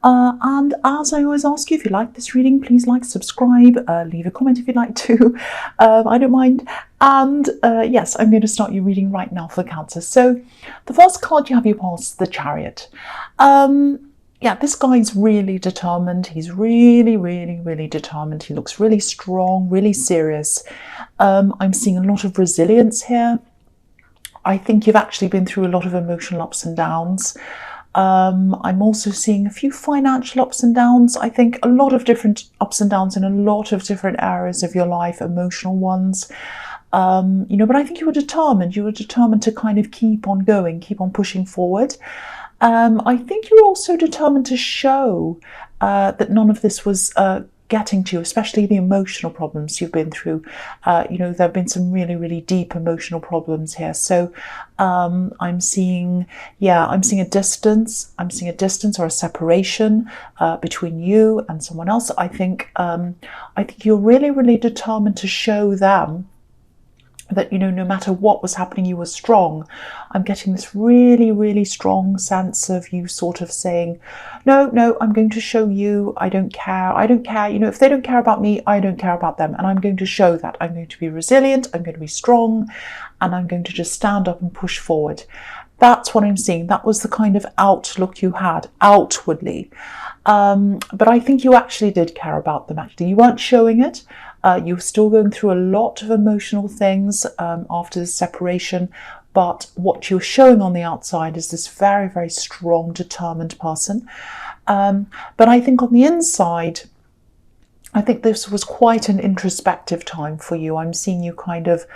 And as I always ask you, if you like this reading, please like, subscribe, leave a comment if you'd like to. I don't mind. And yes, I'm going to start your reading right now for Cancer. So the first card you have your pulse, the Chariot. Yeah, this guy's really determined. He's really, really, really determined. He looks really strong, really serious. I'm seeing a lot of resilience here. I think you've actually been through a lot of emotional ups and downs. I'm also seeing a few financial ups and downs. I think a lot of different ups and downs in a lot of different areas of your life, emotional ones. But I think you were determined. You were determined to kind of keep on going, keep on pushing forward. I think you're also determined to show that none of this was getting to you, especially the emotional problems you've been through. There have been some really, really deep emotional problems here. So I'm seeing a distance. I'm seeing a distance or a separation between you and someone else. I think you're really, really determined to show them that, no matter what was happening, you were strong. I'm getting this really, really strong sense of you sort of saying, no, I'm going to show you, I don't care. If they don't care about me, I don't care about them. And I'm going to show that. I'm going to be resilient, I'm going to be strong, and I'm going to just stand up and push forward. That's what I'm seeing. That was the kind of outlook you had outwardly. But I think you actually did care about them, actually. You weren't showing it. You're still going through a lot of emotional things after the separation, but what you're showing on the outside is this very, very strong, determined person. But I think on the inside, I think this was quite an introspective time for you. I'm seeing you kind of,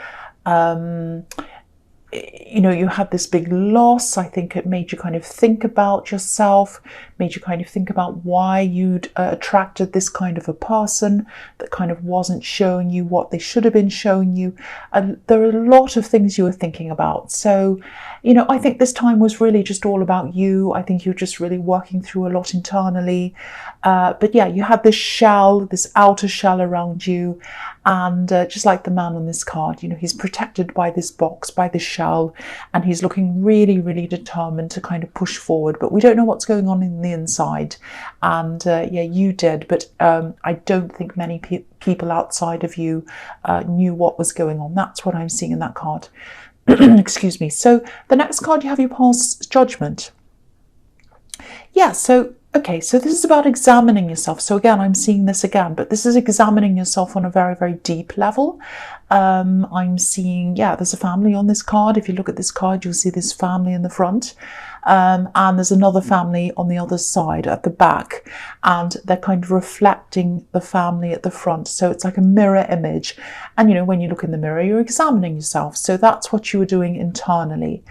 you had this big loss. I think it made you kind of think about yourself, made you kind of think about why you'd attracted this kind of a person that kind of wasn't showing you what they should have been showing you. And there are a lot of things you were thinking about. So, I think this time was really just all about you. I think you're just really working through a lot internally. But yeah, you had this shell, this outer shell around you. And just like the man on this card, he's protected by this box, by this shell, and he's looking really, really determined to kind of push forward. But we don't know what's going on in the inside. And you did, but I don't think many people outside of you knew what was going on. That's what I'm seeing in that card. Excuse me. So the next card you have your past Judgment. Yeah, so okay, so this is about examining yourself. So again, I'm seeing this again, but this is examining yourself on a very, very deep level. I'm seeing, there's a family on this card. If you look at this card, you'll see this family in the front. And there's another family on the other side at the back. And they're kind of reflecting the family at the front. So it's like a mirror image. And, when you look in the mirror, you're examining yourself. So that's what you were doing internally.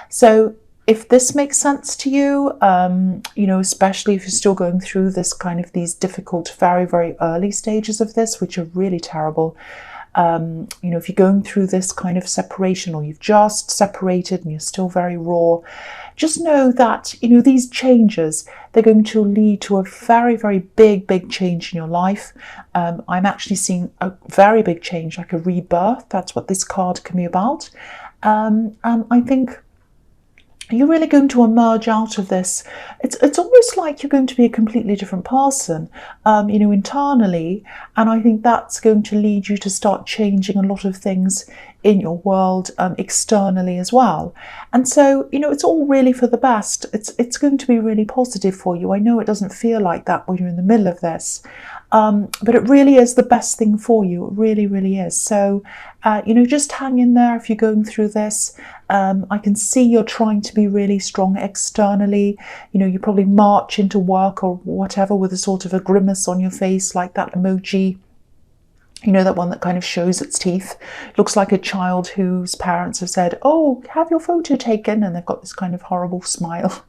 So if this makes sense to you, especially if you're still going through this kind of these difficult, very, very early stages of this, which are really terrible. If you're going through this kind of separation, or you've just separated and you're still very raw, just know that, these changes, they're going to lead to a very, very big, big change in your life. I'm actually seeing a very big change, like a rebirth. That's what this card can be about. And I think you're really going to emerge out of this. It's almost like you're going to be a completely different person, internally. And I think that's going to lead you to start changing a lot of things in your world, externally as well. And so, it's all really for the best. It's going to be really positive for you. I know it doesn't feel like that when you're in the middle of this. But it really is the best thing for you. It really, really is. So, just hang in there if you're going through this. I can see you're trying to be really strong externally. You probably march into work or whatever with a sort of a grimace on your face, like that emoji. That one that kind of shows its teeth. Looks like a child whose parents have said, "Oh, have your photo taken," and they've got this kind of horrible smile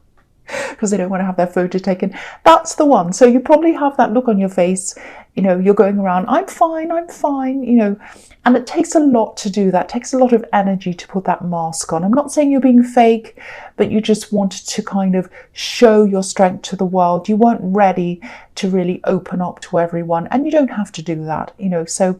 because they don't want to have their photo taken. That's the one. So you probably have that look on your face. You're going around, I'm fine, and it takes a lot to do that. It takes a lot of energy to put that mask on. I'm not saying you're being fake, but you just wanted to kind of show your strength to the world. You weren't ready to really open up to everyone, and you don't have to do that, so,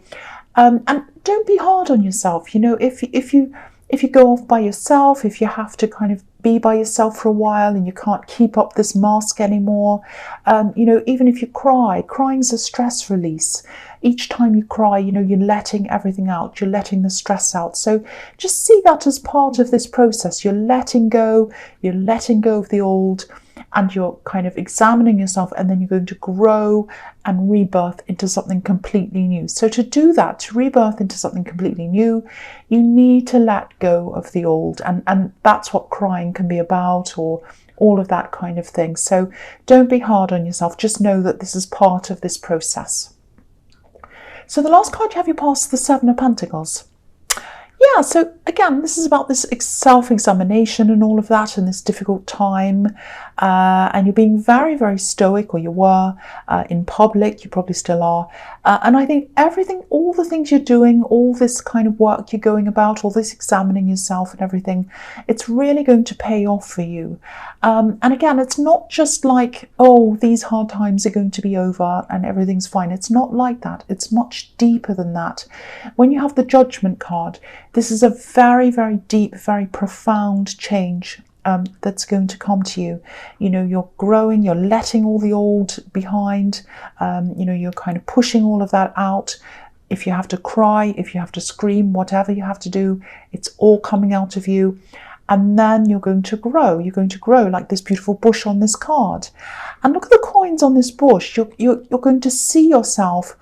and don't be hard on yourself. If you go off by yourself, if you have to kind of be by yourself for a while and you can't keep up this mask anymore. Even if you cry, crying's a stress release. Each time you cry, you're letting everything out, you're letting the stress out. So just see that as part of this process. You're letting go of the old, and you're kind of examining yourself, and then you're going to grow and rebirth into something completely new. So to do that, to rebirth into something completely new, you need to let go of the old, and that's what crying can be about, or all of that kind of thing. So don't be hard on yourself. Just know that this is part of this process. So the last card you have, you pass the Seven of Pentacles. Yeah, so again, this is about this self-examination and all of that in this difficult time. And you're being very, very stoic, or you were in public, you probably still are. And I think all the things you're doing, all this kind of work you're going about, all this examining yourself and everything, it's really going to pay off for you. And again, it's not just like, oh, these hard times are going to be over and everything's fine. It's not like that. It's much deeper than that. When you have the Judgment card, this is a very, very deep, very profound change that's going to come to you. You're growing, you're letting all the old behind, you're kind of pushing all of that out. If you have to cry, if you have to scream, whatever you have to do, it's all coming out of you. And then you're going to grow. You're going to grow like this beautiful bush on this card. And look at the coins on this bush. You're going to see yourself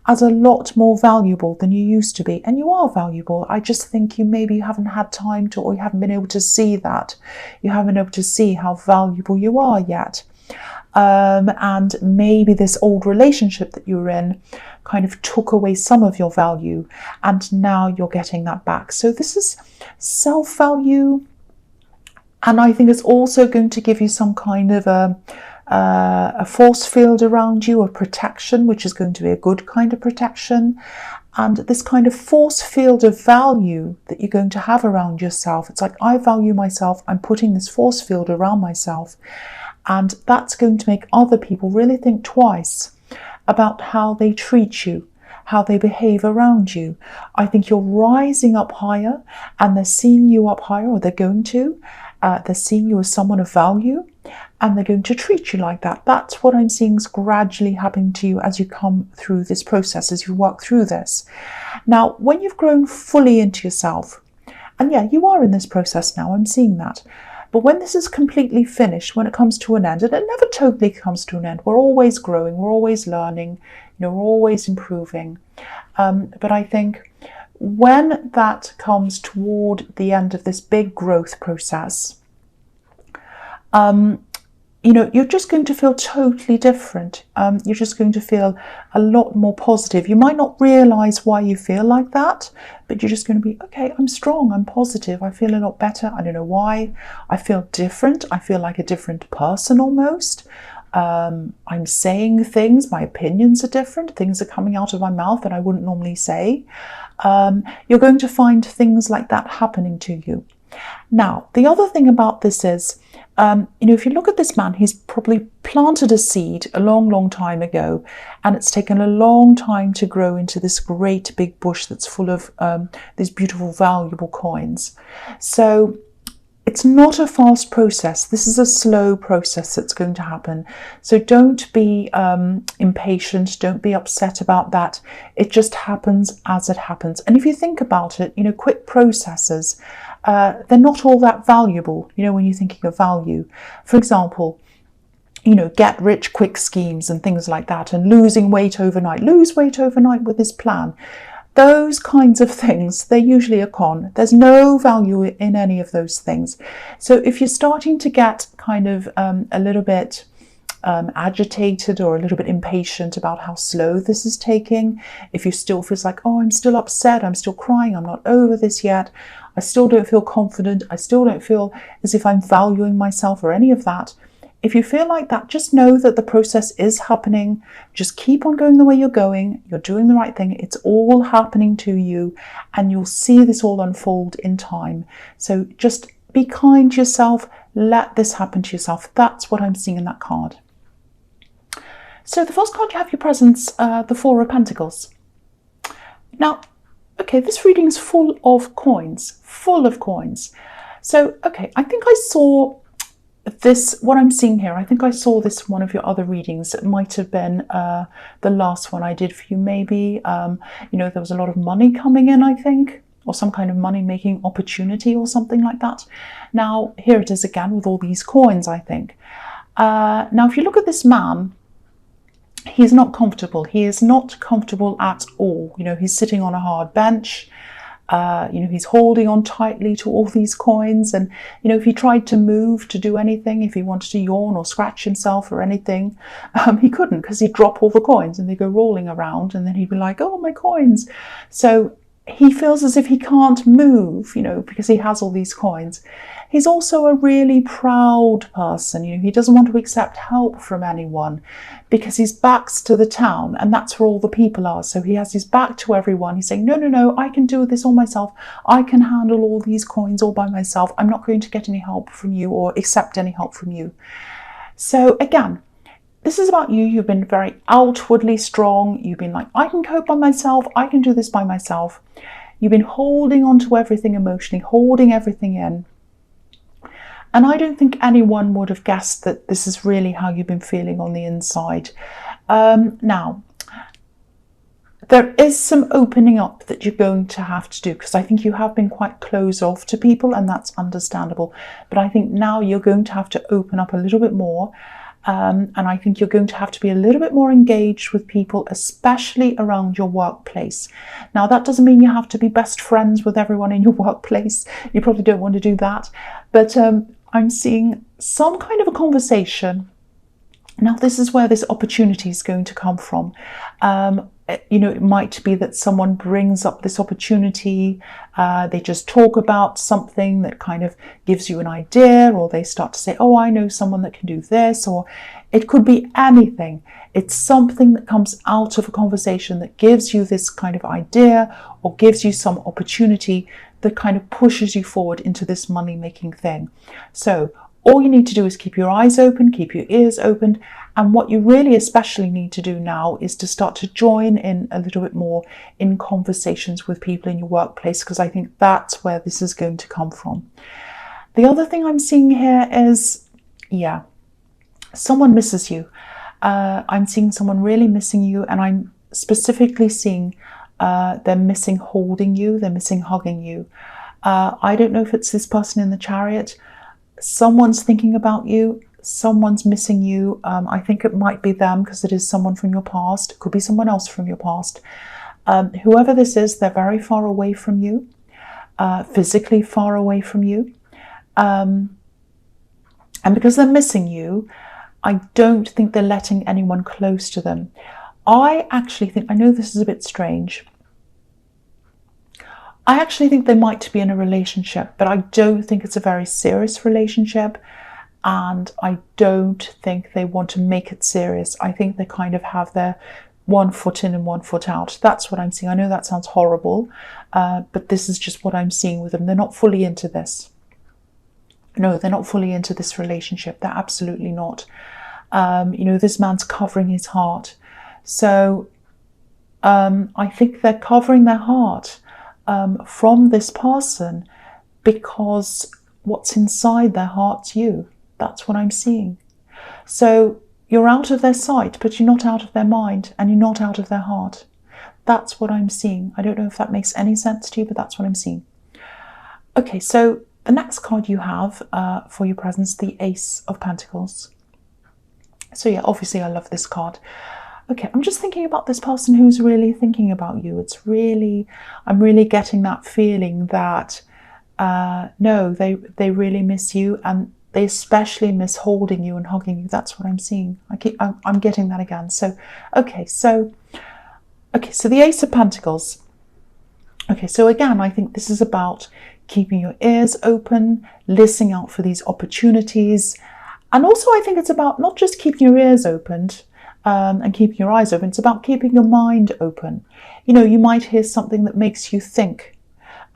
as a lot more valuable than you used to be. And you are valuable. I just think you haven't had time to, or you haven't been able to see that. You haven't been able to see how valuable you are yet. And maybe this old relationship that you were in kind of took away some of your value, and now you're getting that back. So this is self-value, and I think it's also going to give you some kind of a force field around you, a protection, which is going to be a good kind of protection. And this kind of force field of value that you're going to have around yourself, it's like, I value myself, I'm putting this force field around myself. And that's going to make other people really think twice about how they treat you, how they behave around you. I think you're rising up higher, and they're seeing you up higher, or they're going to. They're seeing you as someone of value, and they're going to treat you like that. That's what I'm seeing is gradually happening to you as you come through this process, as you work through this. Now, when you've grown fully into yourself, and yeah, you are in this process now, I'm seeing that. But when this is completely finished, when it comes to an end, and it never totally comes to an end, we're always growing, we're always learning, we're always improving. But I think when that comes toward the end of this big growth process, you're just going to feel totally different. You're just going to feel a lot more positive. You might not realize why you feel like that, but you're just going to be, okay, I'm strong, I'm positive, I feel a lot better. I don't know why. I feel different. I feel like a different person almost. I'm saying things, my opinions are different. Things are coming out of my mouth that I wouldn't normally say. You're going to find things like that happening to you. Now, the other thing about this is, if you look at this man, he's probably planted a seed a long, long time ago, and it's taken a long time to grow into this great big bush that's full of these beautiful, valuable coins. So it's not a fast process. This is a slow process that's going to happen. So don't be impatient. Don't be upset about that. It just happens as it happens. And if you think about it, quick processes, they're not all that valuable, when you're thinking of value. For example, get rich quick schemes and things like that, and losing weight overnight. Lose weight overnight with this plan. Those kinds of things, they're usually a con. There's no value in any of those things. So if you're starting to get kind of a little bit agitated or a little bit impatient about how slow this is taking, if you still feel like, oh, I'm still upset, I'm still crying, I'm not over this yet, I still don't feel confident, I still don't feel as if I'm valuing myself or any of that. If you feel like that, just know that the process is happening. Just keep on going the way you're going. You're doing the right thing. It's all happening to you, and you'll see this all unfold in time. So just be kind to yourself. Let this happen to yourself. That's what I'm seeing in that card. So the first card you have your presence, the Four of Pentacles. Now, okay, this reading is full of coins, full of coins. So, okay, I think I saw this, what I'm seeing here, I think I saw this in one of your other readings. It might have been the last one I did for you, maybe. You know, there was a lot of money coming in, I think, or some kind of money-making opportunity or something like that. Now, here it is again with all these coins, I think. Now, if you look at this man, he's not comfortable. He is not comfortable at all. You know, he's sitting on a hard bench. You know, he's holding on tightly to all these coins, and you know, if he tried to move, to do anything, if he wanted to yawn or scratch himself or anything, he couldn't, because he'd drop all the coins and they go rolling around, and then he'd be like, oh, my coins. So he feels as if he can't move, you know, because he has all these coins. He's also a really proud person. You know, he doesn't want to accept help from anyone because his back's to the town, and that's where all the people are. So he has his back to everyone. He's saying, no, no, no, I can do this all myself. I can handle all these coins all by myself. I'm not going to get any help from you or accept any help from you. So again, this is about you. You've been very outwardly strong. You've been like, I can cope by myself. I can do this by myself. You've been holding on to everything emotionally, holding everything in. And I don't think anyone would have guessed that this is really how you've been feeling on the inside. Now, there is some opening up that you're going to have to do, because I think you have been quite closed off to people, and that's understandable. But I think now you're going to have to open up a little bit more. And I think you're going to have to be a little bit more engaged with people, especially around your workplace. Now, that doesn't mean you have to be best friends with everyone in your workplace. You probably don't want to do that. But I'm seeing some kind of a conversation. Now, this is where this opportunity is going to come from. You know, it might be that someone brings up this opportunity. They just talk about something that kind of gives you an idea, or they start to say, oh, I know someone that can do this, or it could be anything. It's something that comes out of a conversation that gives you this kind of idea, or gives you some opportunity that kind of pushes you forward into this money-making thing. So all you need to do is keep your eyes open, keep your ears open. And what you really especially need to do now is to start to join in a little bit more in conversations with people in your workplace, because I think that's where this is going to come from. The other thing I'm seeing here is, yeah, someone misses you. I'm seeing someone really missing you, and I'm specifically seeing they're missing holding you, they're missing hugging you. I don't know if it's this person in the chariot. Someone's thinking about you. Someone's missing you. I think it might be them, because it is someone from your past. It could be someone else from your past. Whoever this is, they're very far away from you, physically far away from you. And because they're missing you, I don't think they're letting anyone close to them. I actually think, I know this is a bit strange, I actually think they might be in a relationship, but I don't think it's a very serious relationship. And I don't think they want to make it serious. I think they kind of have their one foot in and one foot out. That's what I'm seeing. I know that sounds horrible, but this is just what I'm seeing with them. They're not fully into this. No, they're not fully into this relationship. They're absolutely not. You know, this man's covering his heart. So I think they're covering their heart from this person, because what's inside their heart's you. That's what I'm seeing. So you're out of their sight, but you're not out of their mind, and you're not out of their heart. That's what I'm seeing. I don't know if that makes any sense to you, but that's what I'm seeing. Okay, so the next card you have for your presence, the Ace of Pentacles. So yeah, obviously I love this card. Okay, I'm just thinking about this person who's really thinking about you. I'm really getting that feeling that no, they really miss you, and they especially miss holding you and hugging you. That's what I'm seeing. I'm getting that again. So so the Ace of Pentacles. Okay, so again, I think this is about keeping your ears open, listening out for these opportunities. And also I think it's about not just keeping your ears opened and keeping your eyes open, it's about keeping your mind open. You know, you might hear something that makes you think.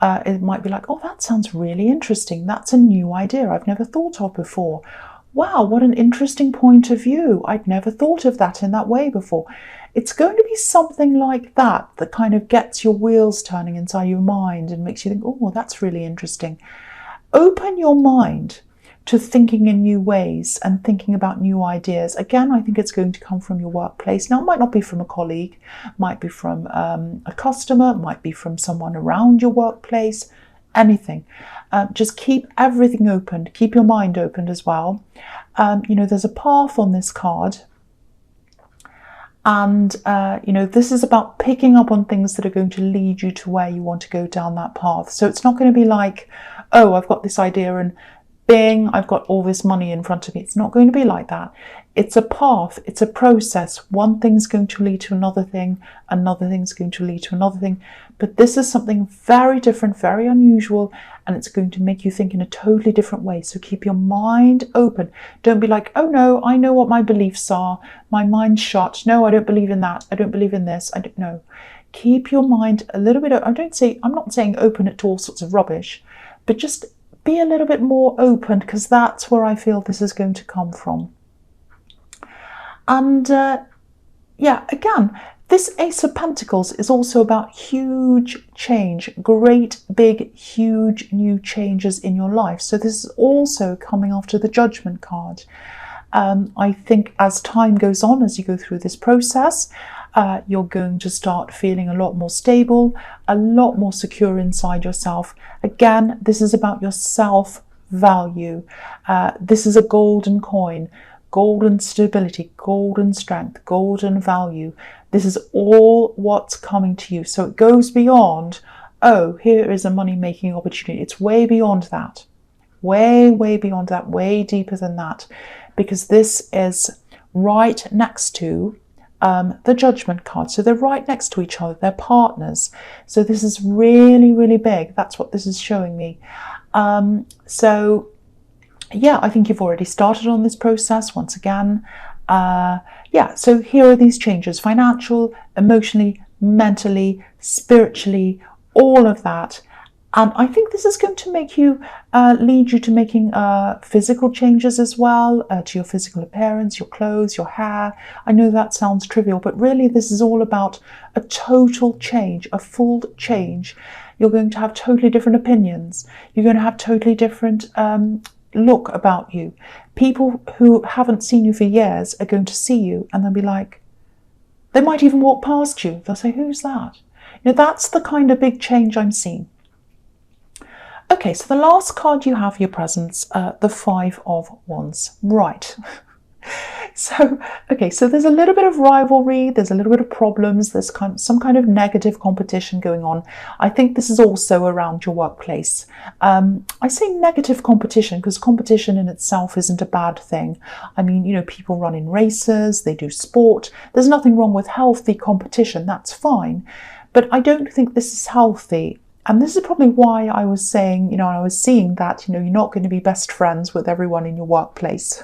It might be like, oh, that sounds really interesting. That's a new idea I've never thought of before. Wow, what an interesting point of view. I'd never thought of that in that way before. It's going to be something like that kind of gets your wheels turning inside your mind and makes you think, oh, that's really interesting. open your mind to thinking in new ways and thinking about new ideas. Again, I think it's going to come from your workplace. Now, it might not be from a colleague, might be from a customer, might be from someone around your workplace, anything. Just keep everything open, keep your mind open as well. There's a path on this card. And, this is about picking up on things that are going to lead you to where you want to go down that path. So it's not going to be like, oh, I've got this idea and bing, I've got all this money in front of me. It's not going to be like that. It's a path. It's a process. One thing's going to lead to another thing. Another thing's going to lead to another thing. But this is something very different, very unusual, and it's going to make you think in a totally different way. So keep your mind open. Don't be like, oh no, I know what my beliefs are. My mind's shut. No, I don't believe in that. I don't believe in this. I don't know. Keep your mind a little bit. I'm not saying open it to all sorts of rubbish, but just be a little bit more open, because that's where I feel this is going to come from. And again, this Ace of Pentacles is also about huge change, great, big, huge new changes in your life. So this is also coming after the Judgment card. I think as time goes on, as you go through this process, you're going to start feeling a lot more stable, a lot more secure inside yourself. Again, this is about your self-value. This is a golden coin, golden stability, golden strength, golden value. This is all what's coming to you. So it goes beyond, oh, here is a money-making opportunity. It's way beyond that. Way, way beyond that, way deeper than that. Because this is right next to the Judgment card. So they're right next to each other. They're partners. So this is really, really big. That's what this is showing me. I think you've already started on this process once again. So here are these changes: financial, emotionally, mentally, spiritually, all of that. And I think this is going to make you, lead you to making physical changes as well, to your physical appearance, your clothes, your hair. I know that sounds trivial, but really this is all about a total change, a full change. You're going to have totally different opinions. You're going to have totally different look about you. People who haven't seen you for years are going to see you and they'll be like, they might even walk past you. They'll say, who's that? That's the kind of big change I'm seeing. Okay, so the last card you have for your presents, the Five of Wands. Right. So there's a little bit of rivalry, there's a little bit of problems, there's some kind of negative competition going on. I think this is also around your workplace. I say negative competition because competition in itself isn't a bad thing. I mean, people run in races, they do sport. There's nothing wrong with healthy competition, that's fine. But I don't think this is healthy. And this is probably why I was saying, I was seeing that, you're not going to be best friends with everyone in your workplace.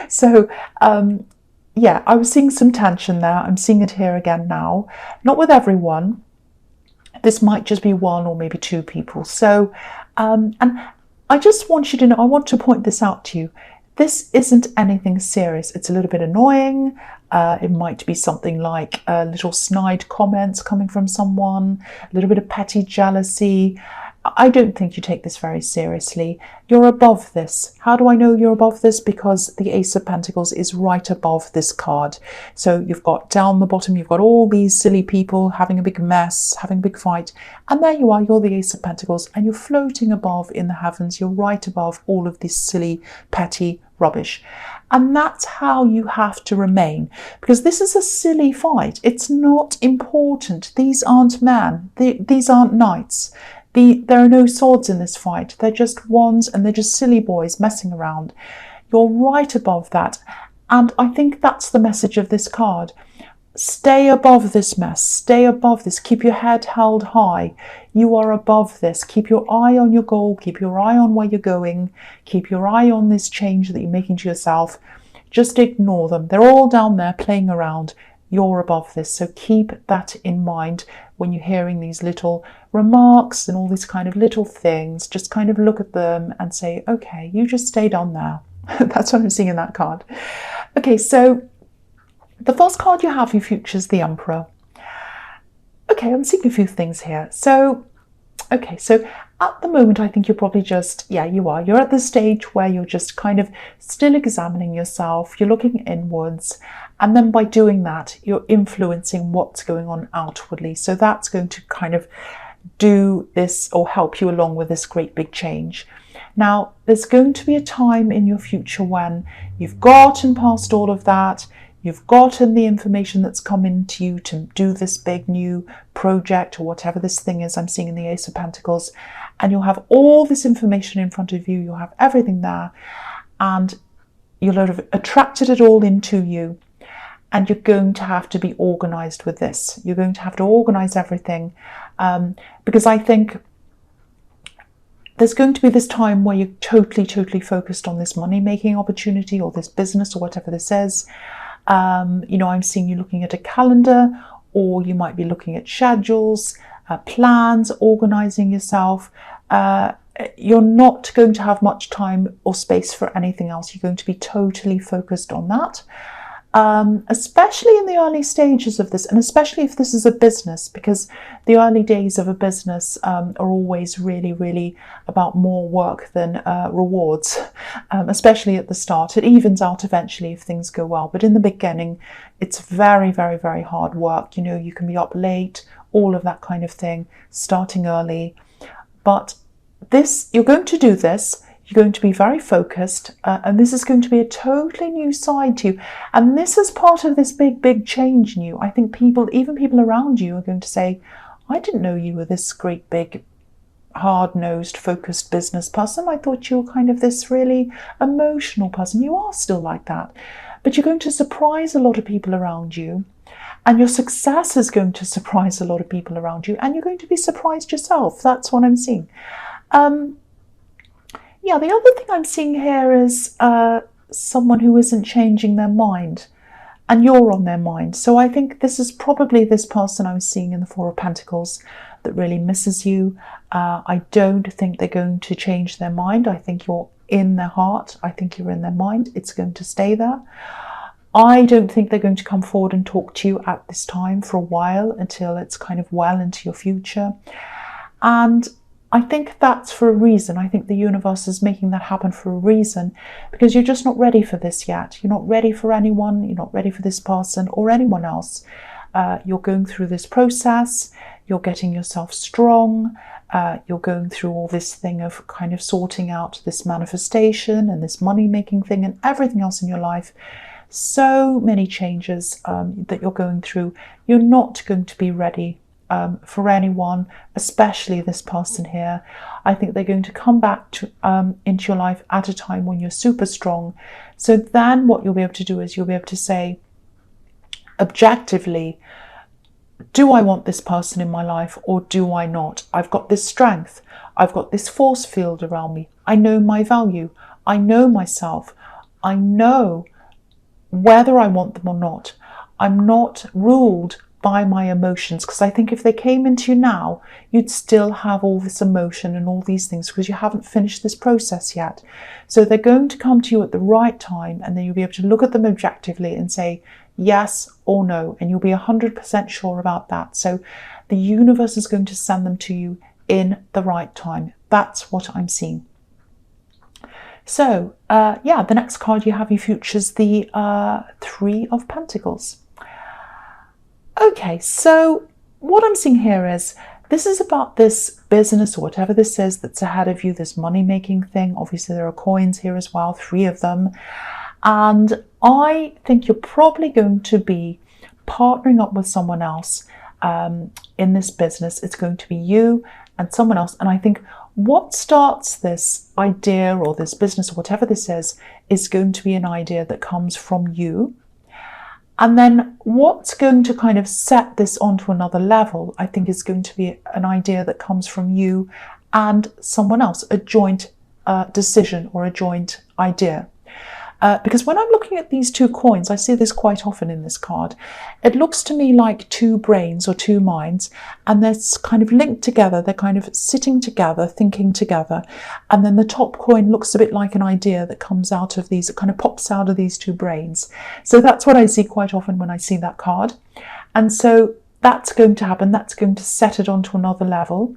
So, I was seeing some tension there. I'm seeing it here again now. Not with everyone. This might just be one or maybe two people. So, and I just want you to know, I want to point this out to you. This isn't anything serious. It's a little bit annoying. It might be something like little snide comments coming from someone, a little bit of petty jealousy. I don't think you take this very seriously. You're above this. How do I know you're above this? Because the Ace of Pentacles is right above this card. So you've got down the bottom, you've got all these silly people having a big mess, having a big fight. And there you are, you're the Ace of Pentacles, and you're floating above in the heavens. You're right above all of this silly, petty rubbish. And that's how you have to remain, because this is a silly fight. It's not important. These aren't men. These aren't knights. There are no swords in this fight. They're just wands and they're just silly boys messing around. You're right above that. And I think that's the message of this card. Stay above this mess. Stay above this. Keep your head held high. You are above this. Keep your eye on your goal. Keep your eye on where you're going. Keep your eye on this change that you're making to yourself. Just ignore them. They're all down there playing around. You're above this. So keep that in mind when you're hearing these little remarks and all these kind of little things. Just kind of look at them and say, okay, you just stay down there. That's what I'm seeing in that card. Okay, so the first card you have for your future is the Emperor. Okay, I'm seeing a few things here. So At the moment, I think you're probably just, you're at the stage where you're just kind of still examining yourself, you're looking inwards, and then by doing that, you're influencing what's going on outwardly. So that's going to kind of do this or help you along with this great big change. Now, there's going to be a time in your future when you've gotten past all of that, you've gotten the information that's come into you to do this big new project or whatever this thing is I'm seeing in the Ace of Pentacles, and you'll have all this information in front of you, you'll have everything there, and you'll have attracted it all into you, and you're going to have to be organized with this. You're going to have to organize everything, because I think there's going to be this time where you're totally focused on this money-making opportunity or this business or whatever this is. I'm seeing you looking at a calendar, or you might be looking at schedules, plans, organizing yourself. You're not going to have much time or space for anything else. You're going to be totally focused on that. Especially in the early stages of this, and especially if this is a business, because the early days of a business are always really about more work than rewards, especially at the start. It evens out eventually if things go well, but in the beginning it's very hard work. You can be up late, all of that kind of thing, starting early. But this, you're going to do this, you're going to be very focused, and this is going to be a totally new side to you. And this is part of this big change in you. I think even people around you are going to say, I didn't know you were this great big hard-nosed focused business person. I thought you were kind of this really emotional person. You are still like that, but you're going to surprise a lot of people around you, and your success is going to surprise a lot of people around you, and you're going to be surprised yourself. That's what I'm seeing. The other thing I'm seeing here is someone who isn't changing their mind, and you're on their mind. So I think this is probably this person I was seeing in the Four of Pentacles that really misses you. I don't think they're going to change their mind. I think you're in their heart. I think you're in their mind. It's going to stay there. I don't think they're going to come forward and talk to you at this time for a while, until it's kind of well into your future. And I think that's for a reason. I think the universe is making that happen for a reason, because you're just not ready for this yet. You're not ready for anyone. You're not ready for this person or anyone else. You're going through this process. You're getting yourself strong. You're going through all this thing of kind of sorting out this manifestation and this money-making thing and everything else in your life. So many changes that you're going through. You're not going to be ready for anyone, especially this person here. I think they're going to come back to, into your life at a time when you're super strong. So then what you'll be able to do is you'll be able to say objectively, do I want this person in my life or do I not? I've got this strength. I've got this force field around me. I know my value. I know myself. I know whether I want them or not. I'm not ruled by my emotions, because I think if they came into you now, you'd still have all this emotion and all these things because you haven't finished this process yet. So they're going to come to you at the right time, and then you'll be able to look at them objectively and say yes or no, and you'll be 100% sure about that. So the universe is going to send them to you in the right time. That's what I'm seeing. So the next card you have, you features the Three of Pentacles. Okay, so what I'm seeing here is this is about this business or whatever this is that's ahead of you, this money-making thing. Obviously, there are coins here as well, 3 of them. And I think you're probably going to be partnering up with someone else in this business. It's going to be you and someone else. And I think what starts this idea or this business or whatever this is going to be an idea that comes from you. And then what's going to kind of set this onto another level, I think, is going to be an idea that comes from you and someone else, a joint decision or a joint idea. Because when I'm looking at these 2 coins, I see this quite often in this card. It looks to me like 2 brains or 2 minds, and they're kind of linked together. They're kind of sitting together, thinking together. And then the top coin looks a bit like an idea that comes out of these, it kind of pops out of these 2 brains. So that's what I see quite often when I see that card. And so that's going to happen. That's going to set it onto another level.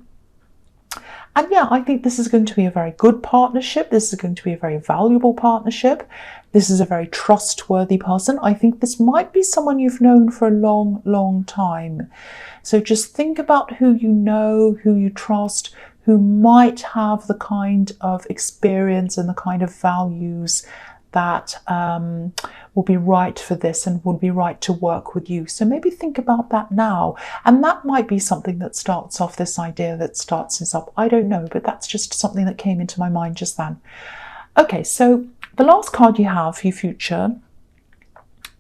And yeah, I think this is going to be a very good partnership. This is going to be a very valuable partnership. This is a very trustworthy person. I think this might be someone you've known for a long, long time. So just think about who you know, who you trust, who might have the kind of experience and the kind of values that will be right for this and would be right to work with you. So maybe think about that now. And that might be something that starts off this idea, that starts this up. I don't know, but that's just something that came into my mind just then. Okay, so the last card you have for your future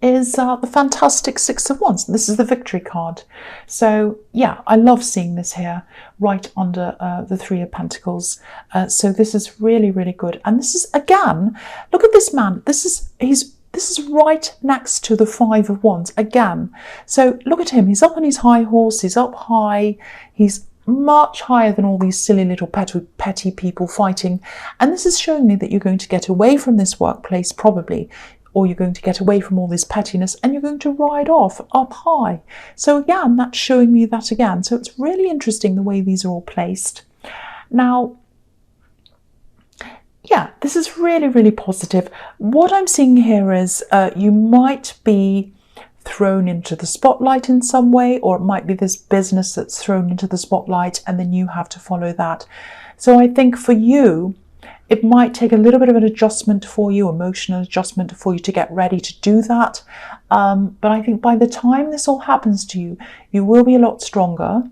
is the fantastic Six of Wands. This is the victory card. So yeah, I love seeing this here right under the Three of Pentacles. So this is really, really good. And this is, again, look at this man. This is right next to the Five of Wands again. So look at him. He's up on his high horse. He's up high. He's much higher than all these silly little petty people fighting. And this is showing me that you're going to get away from this workplace probably, or you're going to get away from all this pettiness and you're going to ride off up high. So again, that's showing me that again. So it's really interesting the way these are all placed. Now, yeah, this is really, really positive. What I'm seeing here is you might be thrown into the spotlight in some way, or it might be this business that's thrown into the spotlight and then you have to follow that. So I think for you, it might take a little bit of an adjustment for you, emotional adjustment for you to get ready to do that. But I think by the time this all happens to you, you will be a lot stronger.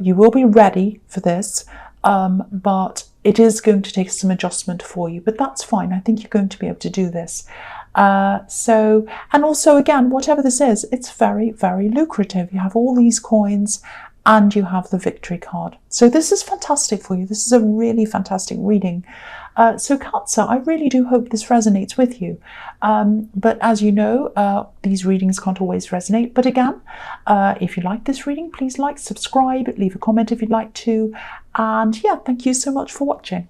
You will be ready for this, but it is going to take some adjustment for you. But that's fine. I think you're going to be able to do this. And also, again, whatever this is, it's very, very lucrative. You have all these coins and you have the victory card. So this is fantastic for you. This is a really fantastic reading. So Cancer, I really do hope this resonates with you. But as you know, these readings can't always resonate. But again, if you like this reading, please like, subscribe, leave a comment if you'd like to. And yeah, thank you so much for watching.